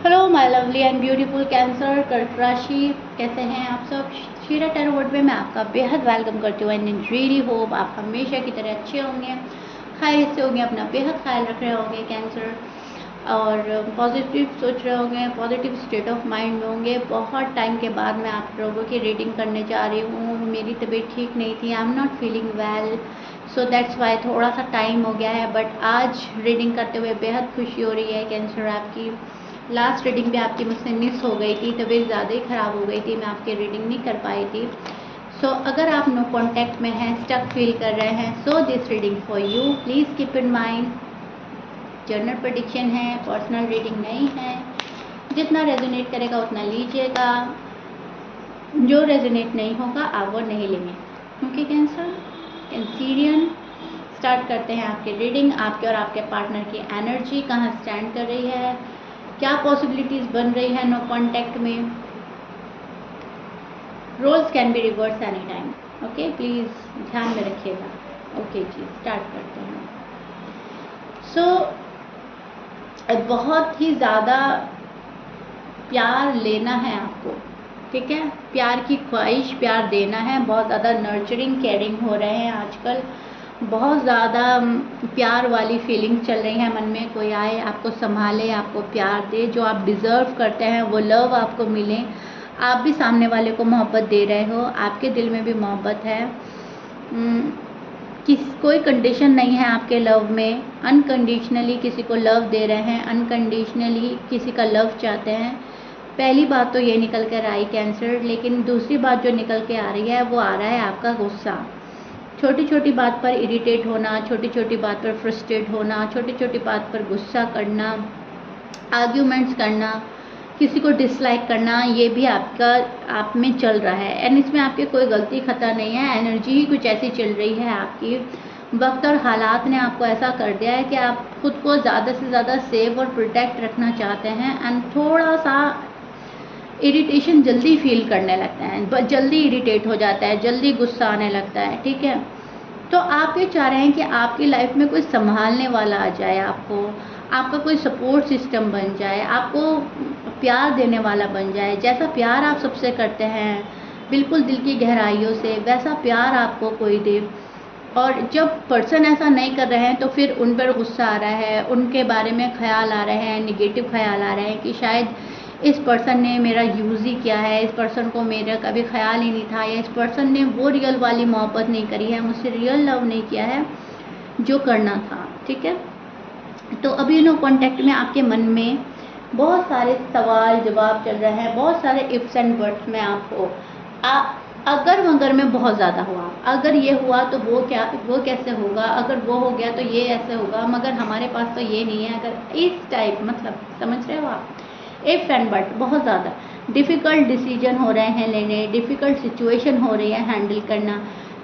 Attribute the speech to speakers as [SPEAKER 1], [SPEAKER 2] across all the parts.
[SPEAKER 1] Hello my lovely and beautiful cancer कर्क राशि, कैसे हैं आप सब। शीरा टैरो वर्ड में मैं आपका बेहद वेलकम करती हूँ एंड रियली होप आप हमेशा की तरह अच्छे होंगे, खैरियत से होंगे, अपना बेहद ख्याल रख रहे होंगे कैंसर, और पॉजिटिव सोच रहे होंगे, पॉजिटिव स्टेट ऑफ माइंड में होंगे। बहुत टाइम के बाद मैं आप लोगों की रीडिंग करने जा रही हूँ। मेरी तबीयत ठीक नहीं थी, I am not feeling well, so that's why थोड़ा सा टाइम हो गया है, बट आज रीडिंग करते हुए बेहद खुशी हो रही है कैंसर। आपकी लास्ट रीडिंग भी आपकी मुझसे मिस हो गई थी, तबीयत ज़्यादा ही ख़राब हो गई थी, मैं आपकी रीडिंग नहीं कर पाई थी। सो अगर आप नो कॉन्टैक्ट में हैं, स्टक फील कर रहे हैं, so this reading for you, please keep in mind general prediction है, पर्सनल रीडिंग नहीं है। जितना रेजोनेट करेगा उतना लीजिएगा, जो रेजोनेट नहीं होगा आप वो नहीं लेंगे। ओके कैंसरियन, स्टार्ट करते हैं आपकी रीडिंग। आपके और आपके पार्टनर की एनर्जी कहाँ स्टैंड कर रही है, क्या पॉसिबिलिटीज़ बन रही है नो कॉन्टैक्ट में। Roles can be reverse any time, okay please ध्यान में रखिएगा। ओके जी, स्टार्ट करते हैं। बहुत ही ज़्यादा प्यार लेना है आपको, ठीक है, प्यार की ख्वाहिश, प्यार देना है। बहुत ज़्यादा नर्चरिंग केयरिंग हो रहे हैं आजकल, बहुत ज़्यादा प्यार वाली फीलिंग चल रही है मन में। कोई आए, आपको संभाले, आपको प्यार दे, जो आप डिज़र्व करते हैं वो लव आपको मिले। आप भी सामने वाले को मोहब्बत दे रहे हो, आपके दिल में भी मोहब्बत है। कोई कंडीशन नहीं है आपके लव में, अनकंडीशनली किसी को लव दे रहे हैं, अनकंडीशनली किसी का लव चाहते हैं। पहली बात तो ये निकल कर आई कैंसर, लेकिन दूसरी बात जो निकल के आ रही है वो आ रहा है आपका गुस्सा। छोटी छोटी बात पर इरिटेट होना, छोटी छोटी बात पर फ्रस्ट्रेट होना, छोटी छोटी बात पर गुस्सा करना, आर्ग्यूमेंट्स करना, किसी को डिसलाइक करना, ये भी आपका आप में चल रहा है। एंड इसमें आपकी कोई गलती खता नहीं है, एनर्जी ही कुछ ऐसी चल रही है आपकी। वक्त और हालात ने आपको ऐसा कर दिया है कि आप खुद को ज़्यादा से ज़्यादा सेफ और प्रोटेक्ट रखना चाहते हैं, एंड थोड़ा सा इरिटेशन जल्दी फील करने लगते हैं, जल्दी इरिटेट हो जाता है, जल्दी गुस्सा आने लगता है, ठीक है। तो आप ये चाह रहे हैं कि आपकी लाइफ में कोई संभालने वाला आ जाए, आपका कोई सपोर्ट सिस्टम बन जाए, आपको प्यार देने वाला बन जाए। जैसा प्यार आप सबसे करते हैं बिल्कुल दिल की गहराइयों से, वैसा प्यार आपको कोई दे। और जब पर्सन ऐसा नहीं कर रहे हैं तो फिर उन पर गुस्सा आ रहा है, उनके बारे में ख्याल आ रहे हैं, निगेटिव ख्याल आ रहे हैं कि शायद इस पर्सन ने मेरा यूज़ ही किया है, इस पर्सन को मेरा कभी ख्याल ही नहीं था, या इस पर्सन ने वो रियल वाली मोहब्बत नहीं करी है, मुझसे रियल लव नहीं किया है जो करना था, ठीक है। तो अभी नो कॉन्टैक्ट में आपके मन में बहुत सारे सवाल जवाब चल रहे हैं, बहुत सारे इफ्स एंड बट्स में आपको अगर मगर में बहुत ज़्यादा हुआ। अगर ये हुआ तो वो कैसे होगा, अगर वो हो गया तो ये ऐसे होगा, मगर हमारे पास तो ये नहीं है, अगर इस टाइप, मतलब समझ रहे हो आप। इफ एंड बट, बहुत ज़्यादा डिफ़िकल्ट डिसीजन हो रहे हैं लेने, डिफ़िकल्ट सिचुएशन हो रही है हैंडल करना,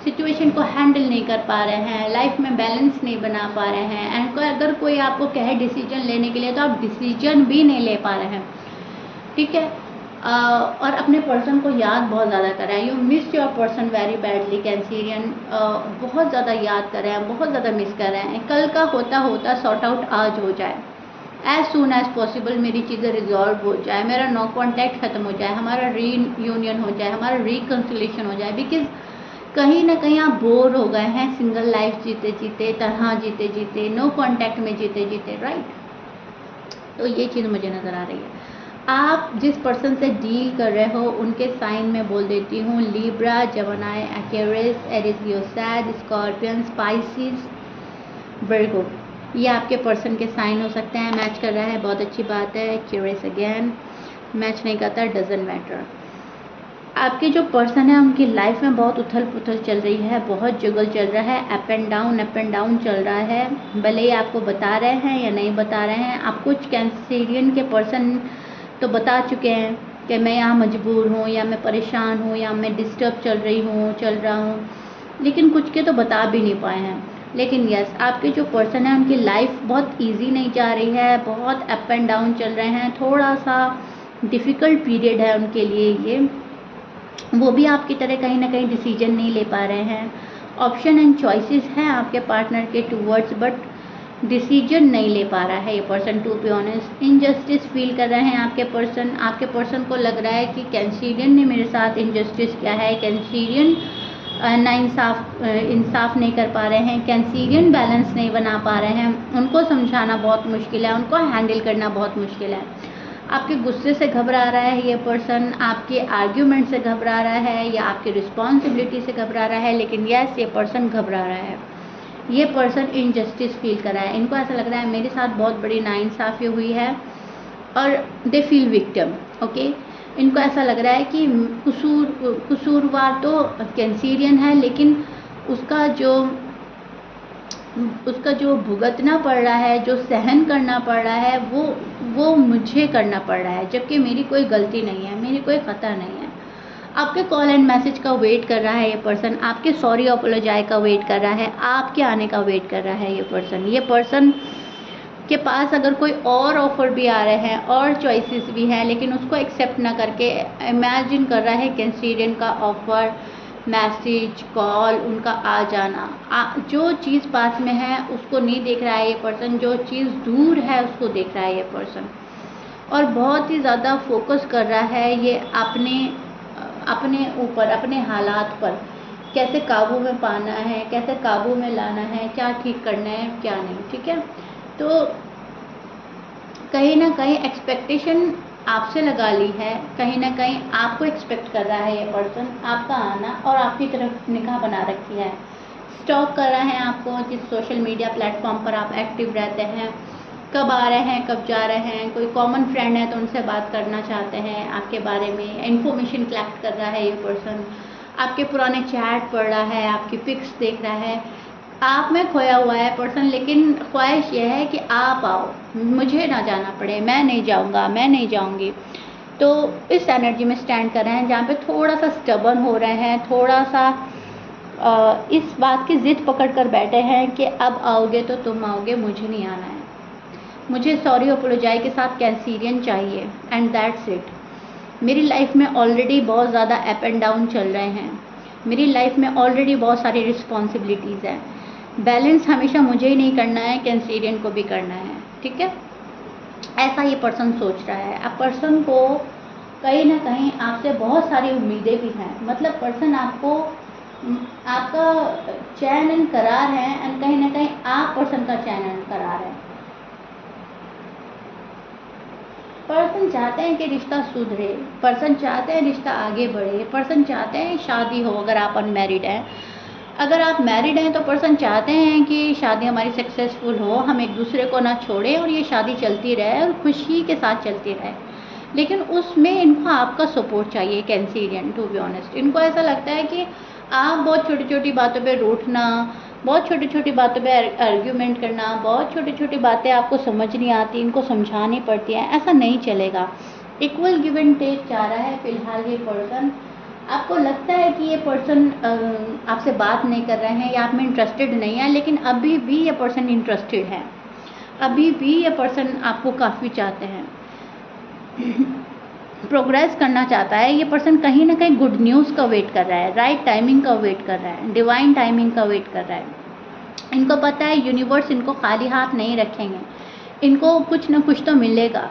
[SPEAKER 1] सिचुएशन को हैंडल नहीं कर पा रहे हैं, लाइफ में बैलेंस नहीं बना पा रहे हैं। एंड अगर कोई आपको कहे डिसीजन लेने के लिए तो आप डिसीजन भी नहीं ले पा रहे हैं, ठीक है। और अपने पर्सन को याद बहुत ज़्यादा कर रहे हैं, you miss your person very badly cancerian. बहुत ज़्यादा याद कर रहे हैं, बहुत ज़्यादा मिस कर रहे हैं। कल का होता होता सॉर्ट आउट आज हो जाए, एज सुन एज पॉसिबल मेरी चीज़ें रिजॉल्व हो जाए, मेरा नो कॉन्टैक्ट ख़त्म हो जाए, हमारा रीयूनियन हो जाए, हमारा रिकन्सिलेशन हो जाए। बिकॉज कहीं ना कहीं आप बोर हो गए हैं सिंगल लाइफ जीते जीते, तनहा जीते जीते, नो कॉन्टैक्ट में जीते जीते, राइट। तो ये चीज़ मुझे नज़र आ रही है। आप जिस पर्सन से डील कर रहे हो उनके साइन में बोल देती हूँ, लिब्रा, जेमिनी, एक्वेरियस, एरिस, लियो, सैज, स्कॉर्पियन, स्पाइसिस, वर्गो, ये आपके पर्सन के साइन हो सकते हैं। मैच कर रहा है, बहुत अच्छी बात है। क्यूरियस अगेन, मैच नहीं करता, डजंट मैटर। आपके जो पर्सन है उनकी लाइफ में बहुत उथल पुथल चल रही है, बहुत जुगल चल रहा है, अप एंड डाउन चल रहा है। भले ही आपको बता रहे हैं या नहीं बता रहे हैं, आप कुछ कैंसरियन के पर्सन तो बता चुके हैं कि मैं यहाँ मजबूर हूँ, या मैं परेशान हूँ, या मैं डिस्टर्ब चल रहा हूँ, लेकिन कुछ के तो बता भी नहीं पाए हैं। लेकिन यस, आपके जो पर्सन है उनकी लाइफ बहुत इजी नहीं जा रही है, बहुत अप एंड डाउन चल रहे हैं, थोड़ा सा डिफ़िकल्ट पीरियड है उनके लिए ये। वो भी आपकी तरह कहीं ना कहीं डिसीजन नहीं ले पा रहे हैं। ऑप्शन एंड चॉइसेस हैं आपके पार्टनर के टूवर्ड्स, बट डिसीजन नहीं ले पा रहा है ये person, to be honest. Injustice feel कर रहे हैं आपके पर्सन को लग रहा है कि कैंसीरियन ने मेरे साथ इनजस्टिस किया है, कैंसीरियन इंसाफ नहीं कर पा रहे हैं, कैंसीरियन बैलेंस नहीं बना पा रहे हैं, उनको समझाना बहुत मुश्किल है, उनको हैंडल करना बहुत मुश्किल है। आपके गुस्से से घबरा रहा है ये पर्सन, आपके आर्ग्यूमेंट से घबरा रहा है, या आपकी रिस्पॉन्सिबिलिटी से घबरा रहा है, लेकिन यस ये पर्सन घबरा रहा है। ये पर्सन इनजस्टिस फील कर रहा है, इनको ऐसा लग रहा है मेरे साथ बहुत बड़ी नाइंसाफ़ी हुई है, और दे फील विक्टिम। ओके, इनको ऐसा लग रहा है कि कसूरवार तो कैंसीरियन है, लेकिन उसका जो भुगतना पड़ रहा है, जो सहन करना पड़ रहा है, वो मुझे करना पड़ रहा है, जबकि मेरी कोई गलती नहीं है, मेरी कोई ख़ता नहीं है। आपके कॉल एंड मैसेज का वेट कर रहा है ये पर्सन, आपके सॉरी अपोलोजाइज का वेट कर रहा है, आपके आने का वेट कर रहा है ये पर्सन। ये पर्सन के पास अगर कोई और ऑफ़र भी आ रहे हैं और चॉइसेस भी हैं, लेकिन उसको एक्सेप्ट ना करके इमेजिन कर रहा है कैंसीरियन का ऑफ़र, मैसेज, कॉल, उनका आ जाना। जो चीज़ पास में है उसको नहीं देख रहा है ये पर्सन, जो चीज़ दूर है उसको देख रहा है ये पर्सन, और बहुत ही ज़्यादा फोकस कर रहा है ये अपने ऊपर, अपने हालात पर, कैसे काबू में पाना है, कैसे काबू में लाना है, क्या ठीक करना है, क्या नहीं। ठीक है, तो कहीं ना कहीं एक्सपेक्टेशन आपसे लगा ली है, कहीं ना कहीं आपको एक्सपेक्ट कर रहा है ये पर्सन, आपका आना, और आपकी तरफ निगाह बना रखी है, स्टॉक कर रहा है आपको, जिस सोशल मीडिया प्लेटफॉर्म पर आप एक्टिव रहते हैं, कब आ रहे हैं, कब जा रहे हैं, कोई कॉमन फ्रेंड है तो उनसे बात करना चाहते हैं, आपके बारे में इन्फॉर्मेशन कलेक्ट कर रहा है ये पर्सन, आपके पुराने चैट पढ़ रहा है, आपकी पिक्स देख रहा है, आप में खोया हुआ है पर्सन, लेकिन ख्वाहिश यह है कि आप आओ, मुझे ना जाना पड़े, मैं नहीं जाऊंगा, मैं नहीं जाऊंगी। तो इस एनर्जी में स्टैंड कर रहे हैं, जहाँ पे थोड़ा सा स्टबर्न हो रहे हैं, थोड़ा सा इस बात की ज़िद पकड़ कर बैठे हैं कि अब आओगे तो तुम आओगे, मुझे नहीं आना है, मुझे सॉरी अपोलोजाइज के साथ कैंसीरियन चाहिए, एंड दैट्स इट। मेरी लाइफ में ऑलरेडी बहुत ज़्यादा अप एंड डाउन चल रहे हैं, मेरी लाइफ में ऑलरेडी बहुत सारी रिस्पॉन्सिबिलिटीज़ हैं, बैलेंस हमेशा मुझे ही नहीं करना है, कैंसीरियन को भी करना है। ठीक है, ऐसा ये पर्सन सोच रहा है। अब पर्सन को कहीं ना कहीं आपसे बहुत सारी उम्मीदें भी हैं, मतलब पर्सन आपका चैन एंड करार है, एंड कहीं ना कहीं आप पर्सन का चैन एंड करार है। पर्सन चाहते हैं कि रिश्ता सुधरे, पर्सन चाहते हैं रिश्ता आगे बढ़े, पर्सन चाहते हैं शादी हो, अगर आप अनमैरिड हैं। अगर आप मैरिड हैं तो पर्सन चाहते हैं कि शादी हमारी सक्सेसफुल हो, हम एक दूसरे को ना छोड़ें और ये शादी चलती रहे और खुशी के साथ चलती रहे, लेकिन उसमें इनको आपका सपोर्ट चाहिए कैंसीरियन, टू बी ऑनेस्ट। इनको ऐसा लगता है कि आप बहुत छोटी छोटी बातों पे रूठना, बहुत छोटी छोटी बातों पे आर्ग्यूमेंट करना, बहुत छोटी छोटी बातें आपको समझ नहीं आती, इनको समझानी पड़ती है, ऐसा नहीं चलेगा। इक्वल गिव एंड टेक चाह रहा है फिलहाल ये पर्सन। आपको लगता है कि ये पर्सन आपसे बात नहीं कर रहे हैं या आप में इंटरेस्टेड नहीं है, लेकिन अभी भी ये पर्सन इंटरेस्टेड है, अभी भी ये पर्सन आपको काफ़ी चाहते हैं, प्रोग्रेस करना चाहता है ये पर्सन। कहीं ना कहीं गुड न्यूज़ का वेट कर रहा है, राइट टाइमिंग का वेट कर रहा है, डिवाइन टाइमिंग का वेट कर रहा है। इनको पता है यूनिवर्स इनको खाली हाथ नहीं रखेंगे, इनको कुछ ना कुछ तो मिलेगा,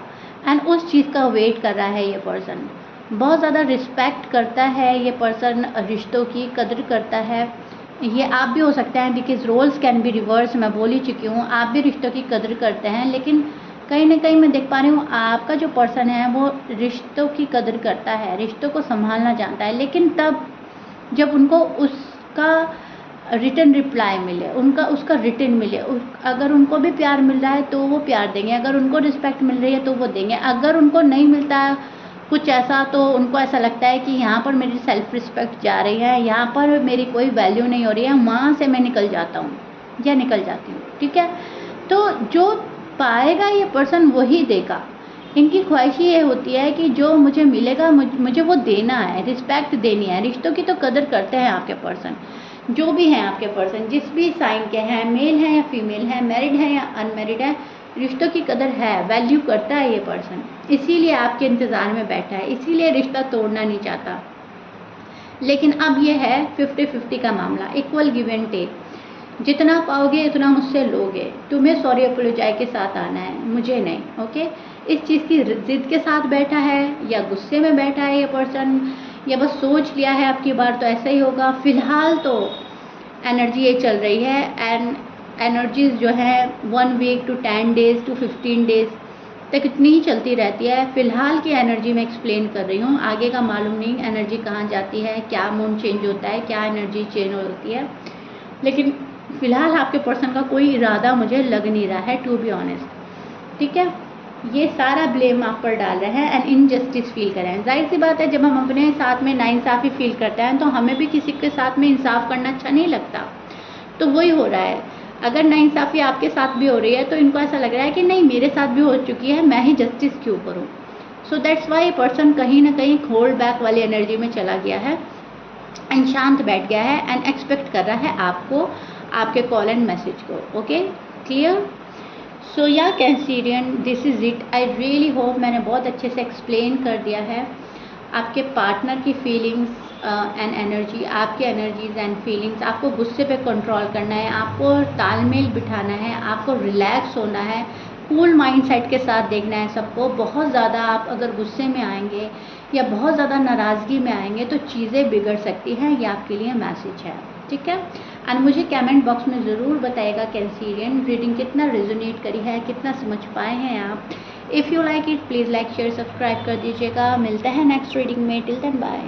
[SPEAKER 1] एंड उस चीज़ का वेट कर रहा है ये पर्सन। बहुत ज़्यादा रिस्पेक्ट करता है ये पर्सन, रिश्तों की कदर करता है। ये आप भी हो सकते हैं, because rules can be reverse, मैं बोल ही चुकी हूँ, आप भी रिश्तों की कदर करते हैं, लेकिन कहीं ना कहीं मैं देख पा रही हूँ आपका जो पर्सन है वो रिश्तों की कदर करता है, रिश्तों को संभालना जानता है, लेकिन तब जब उनको उसका रिटर्न रिप्लाई मिले, उसका रिटर्न मिले, अगर उनको भी प्यार मिल रहा है तो वो प्यार देंगे, अगर उनको रिस्पेक्ट मिल रही है तो वो देंगे, अगर उनको नहीं मिलता है कुछ ऐसा तो उनको ऐसा लगता है कि यहाँ पर मेरी सेल्फ रिस्पेक्ट जा रही है, यहाँ पर मेरी कोई वैल्यू नहीं हो रही है, वहाँ से मैं निकल जाता हूँ या निकल जाती हूँ। ठीक है, तो जो पाएगा ये पर्सन वही देगा। इनकी ख्वाहिश ये होती है कि जो मुझे मिलेगा मुझे वो देना है, रिस्पेक्ट देनी है। रिश्तों की तो कदर करते हैं आपके पर्सन, जो भी हैं आपके पर्सन, जिस भी साइन के हैं, मेल हैं या फीमेल हैं, मैरिड हैं या अनमैरिड हैं, रिश्तों की कदर है, वैल्यू करता है ये पर्सन, इसीलिए आपके इंतज़ार में बैठा है, इसीलिए रिश्ता तोड़ना नहीं चाहता। लेकिन अब ये है 50-50 का मामला, इक्वल गिव एंड टेक। जितना पाओगे उतना मुझसे लोगे, तुम्हें सॉरी अपोलोजाइज के साथ आना है, मुझे नहीं। ओके, इस चीज़ की जिद के साथ बैठा है या गुस्से में बैठा है ये पर्सन, या बस सोच लिया है आपकी बार तो ऐसा ही होगा। फ़िलहाल तो एनर्जी ये चल रही है, एंड एनर्जीज जो है 1 week to 10 days to 15 days तक इतनी ही चलती रहती है। फ़िलहाल की एनर्जी मैं एक्सप्लेन कर रही हूँ, आगे का मालूम नहीं एनर्जी कहाँ जाती है, क्या मूड चेंज होता है, क्या एनर्जी चेंज होती है। लेकिन फ़िलहाल आपके पर्सन का कोई इरादा मुझे लग नहीं रहा है, टू बी ऑनेस्ट। ठीक है, ये सारा ब्लेम आप पर डाल रहे हैं एंड इनजस्टिस फील कर रहे हैं। जाहिर सी बात है, जब हम अपने साथ में नाइंसाफ़ी फील करते हैं तो हमें भी किसी के साथ में इंसाफ करना अच्छा नहीं लगता। तो वही हो रहा है, अगर नाइंसाफ़ी आपके साथ भी हो रही है तो इनको ऐसा लग रहा है कि नहीं मेरे साथ भी हो चुकी है, मैं ही जस्टिस क्यों करूँ। सो दैट्स वाई पर्सन कहीं ना कहीं होल्ड बैक वाली एनर्जी में चला गया है एंड शांत बैठ गया है एंड एक्सपेक्ट कर रहा है आपको, आपके कॉल एंड मैसेज को। Okay, clear. So yeah cancerian, this is it. I really hope मैंने बहुत अच्छे से एक्सप्लेन कर दिया है आपके पार्टनर की फीलिंग्स एंड एनर्जी, आपकी एनर्जीज एंड फीलिंग्स। आपको गुस्से पे कंट्रोल करना है, आपको तालमेल बिठाना है, आपको रिलैक्स होना है, कूल माइंड सेट के साथ देखना है सबको। बहुत ज़्यादा आप अगर गुस्से में आएंगे या बहुत ज़्यादा नाराज़गी में आएंगे तो चीज़ें बिगड़ सकती हैं, ये आपके लिए मैसेज है। ठीक है, एंड मुझे कमेंट बॉक्स में ज़रूर बताइएगा कैंसीरियन रीडिंग कितना रेजोनेट करी है, कितना समझ पाए हैं आप। If you like it please like share subscribe कर दीजिएगा। मिलते हैं नेक्स्ट रीडिंग में, टिल देन बाय।